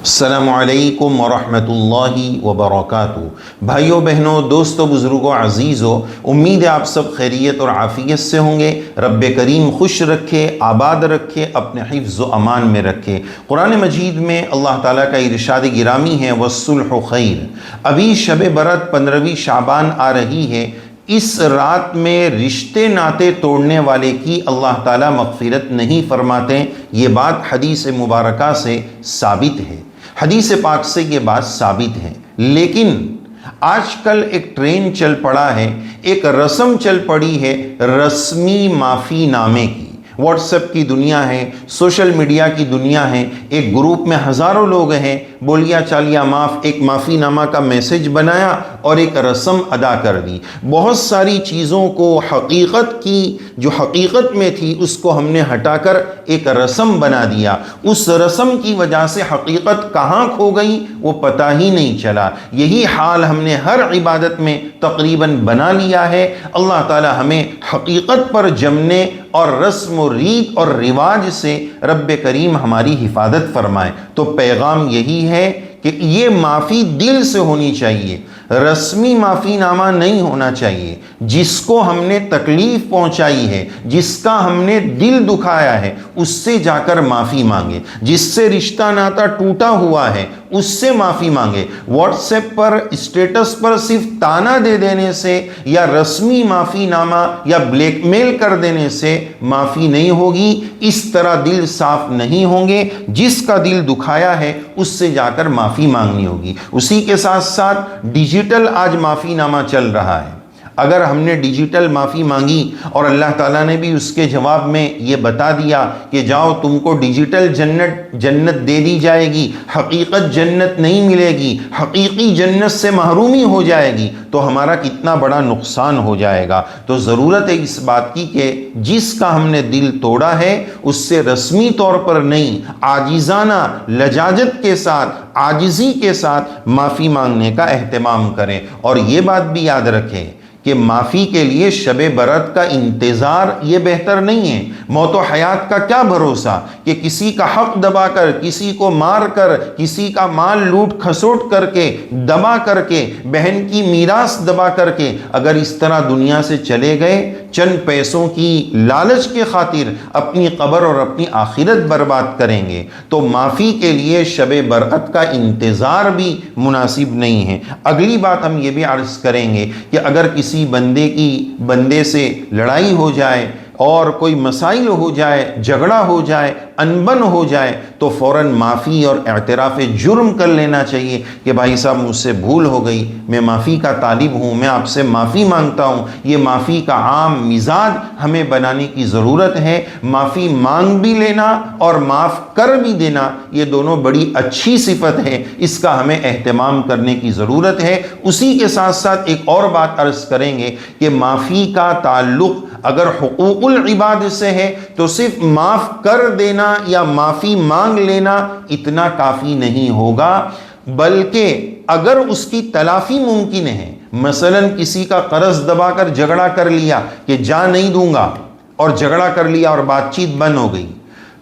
السلام علیکم ورحمۃ اللہ وبرکاتہ۔ بھائیوں بہنوں، دوستوں، بزرگوں، عزیزوں، امید ہے آپ سب خیریت اور عافیت سے ہوں گے۔ رب کریم خوش رکھے، آباد رکھے، اپنے حفظ و امان میں رکھے۔ قرآن مجید میں اللہ تعالیٰ کا ارشاد گرامی ہے وَالصُّلْحُ خَيْرٌ۔ ابھی شب برأت 15ویں شعبان آ رہی ہے۔ اس رات میں رشتے ناطے توڑنے والے کی اللہ تعالیٰ مغفرت نہیں فرماتے۔ یہ بات حدیث مبارکہ سے ثابت ہے، حدیث پاک سے یہ بات ثابت ہے۔ لیکن آج کل ایک ٹرینڈ چل پڑا ہے، ایک رسم چل پڑی ہے رسمی معافی نامے کی۔ واٹس ایپ کی دنیا ہے، سوشل میڈیا کی دنیا ہے، ایک گروپ میں ہزاروں لوگ ہیں، بولیا چالیا معاف، ایک معافی نامہ کا میسج بنایا اور ایک رسم ادا کر دی۔ بہت ساری چیزوں کو حقیقت کی جو حقیقت میں تھی اس کو ہم نے ہٹا کر ایک رسم بنا دیا۔ اس رسم کی وجہ سے حقیقت کہاں کھو گئی وہ پتہ ہی نہیں چلا۔ یہی حال ہم نے ہر عبادت میں تقریباً بنا لیا ہے۔ اللہ تعالی ہمیں حقیقت پر جمنے اور رسم و ریت اور رواج سے رب کریم ہماری حفاظت فرمائے۔ تو پیغام یہی ہے کہ یہ معافی دل سے ہونی چاہیے، رسمی معافی نامہ نہیں ہونا چاہیے۔ جس کو ہم نے تکلیف پہنچائی ہے، جس کا ہم نے دل دکھایا ہے، اس سے جا کر معافی مانگے۔ جس سے رشتہ ناتا ٹوٹا ہوا ہے اس سے معافی مانگے۔ واٹس ایپ پر اسٹیٹس پر صرف تانا دے دینے سے یا رسمی معافی نامہ یا بلیک میل کر دینے سے معافی نہیں ہوگی۔ اس طرح دل صاف نہیں ہوں گے۔ جس کا دل دکھایا ہے اس سے جا کر معافی مانگنی ہوگی۔ اسی کے ساتھ ساتھ ڈیجیٹل آج معافی نامہ چل رہا ہے۔ اگر ہم نے ڈیجیٹل معافی مانگی اور اللہ تعالیٰ نے بھی اس کے جواب میں یہ بتا دیا کہ جاؤ تم کو ڈیجیٹل جنت دے دی جائے گی، حقیقت جنت نہیں ملے گی، حقیقی جنت سے محرومی ہو جائے گی، تو ہمارا کتنا بڑا نقصان ہو جائے گا۔ تو ضرورت ہے اس بات کی کہ جس کا ہم نے دل توڑا ہے اس سے رسمی طور پر نہیں، عاجزانہ لجاجت کے ساتھ، عاجزی کے ساتھ معافی مانگنے کا اہتمام کریں۔ اور یہ بات بھی یاد رکھیں کہ معافی کے لیے شب برأت کا انتظار یہ بہتر نہیں ہے۔ موت و حیات کا کیا بھروسہ کہ کسی کا حق دبا کر، کسی کو مار کر، کسی کا مال لوٹ کھسوٹ کر کے، دبا کر کے، بہن کی میراث دبا کر کے اگر اس طرح دنیا سے چلے گئے، چند پیسوں کی لالچ کے خاطر اپنی قبر اور اپنی آخرت برباد کریں گے۔ تو معافی کے لیے شب برأت کا انتظار بھی مناسب نہیں ہے۔ اگلی بات ہم یہ بھی عرض کریں گے کہ اگر کسی بندے سے لڑائی ہو جائے اور کوئی مسائل ہو جائے، جھگڑا ہو جائے، انبن ہو جائے، تو فوراً معافی اور اعتراف جرم کر لینا چاہیے کہ بھائی صاحب مجھ سے بھول ہو گئی، میں معافی کا طالب ہوں، میں آپ سے معافی مانگتا ہوں۔ یہ معافی کا عام مزاج ہمیں بنانے کی ضرورت ہے۔ معافی مانگ بھی لینا اور معاف کر بھی دینا یہ دونوں بڑی اچھی صفت ہے، اس کا ہمیں اہتمام کرنے کی ضرورت ہے۔ اسی کے ساتھ ساتھ ایک اور بات عرض کریں گے کہ معافی کا تعلق اگر حقوق العباد سے ہے تو صرف معاف کر دینا یا معافی مانگ لینا اتنا کافی نہیں ہوگا، بلکہ اگر اس کی تلافی ممکن ہے، مثلا کسی کا قرض دبا کر جھگڑا کر لیا کہ جا نہیں دوں گا اور جھگڑا کر لیا اور بات چیت بند ہو گئی،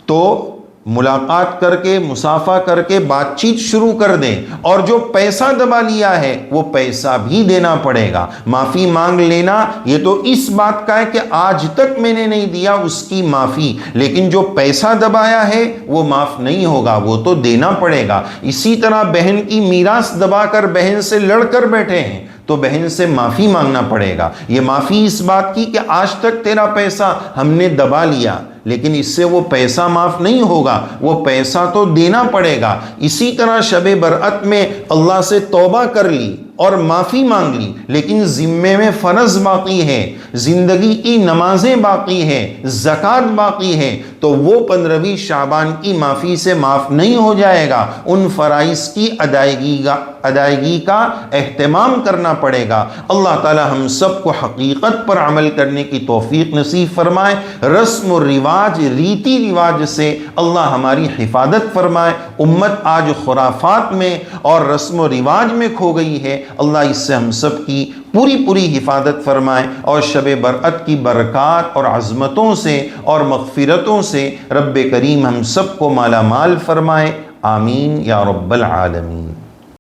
تو ملاقات کر کے، مصافحہ کر کے بات چیت شروع کر دیں، اور جو پیسہ دبا لیا ہے وہ پیسہ بھی دینا پڑے گا۔ معافی مانگ لینا یہ تو اس بات کا ہے کہ آج تک میں نے نہیں دیا اس کی معافی، لیکن جو پیسہ دبایا ہے وہ معاف نہیں ہوگا، وہ تو دینا پڑے گا۔ اسی طرح بہن کی میراث دبا کر بہن سے لڑ کر بیٹھے ہیں تو بہن سے معافی مانگنا پڑے گا۔ یہ معافی اس بات کی کہ آج تک تیرا پیسہ ہم نے دبا لیا، لیکن اس سے وہ پیسہ معاف نہیں ہوگا، وہ پیسہ تو دینا پڑے گا۔ اسی طرح شب برأت میں اللہ سے توبہ کر لی اور معافی مانگ لی، لیکن ذمے میں فرض باقی ہے، زندگی کی نمازیں باقی ہیں، زکوٰۃ باقی ہے، تو وہ 15ویں شعبان کی معافی سے معاف نہیں ہو جائے گا۔ ان فرائض کی ادائیگی کا اہتمام کرنا پڑے گا۔ اللہ تعالی ہم سب کو حقیقت پر عمل کرنے کی توفیق نصیب فرمائے۔ رسم و رواج، ریتی رواج سے اللہ ہماری حفاظت فرمائے۔ امت آج خرافات میں اور رسم و رواج میں کھو گئی ہے، اللہ اس سے ہم سب کی پوری حفاظت فرمائے، اور شب برأت کی برکات اور عظمتوں سے اور مغفرتوں سے رب کریم ہم سب کو مالا مال فرمائے۔ آمین یا رب العالمین۔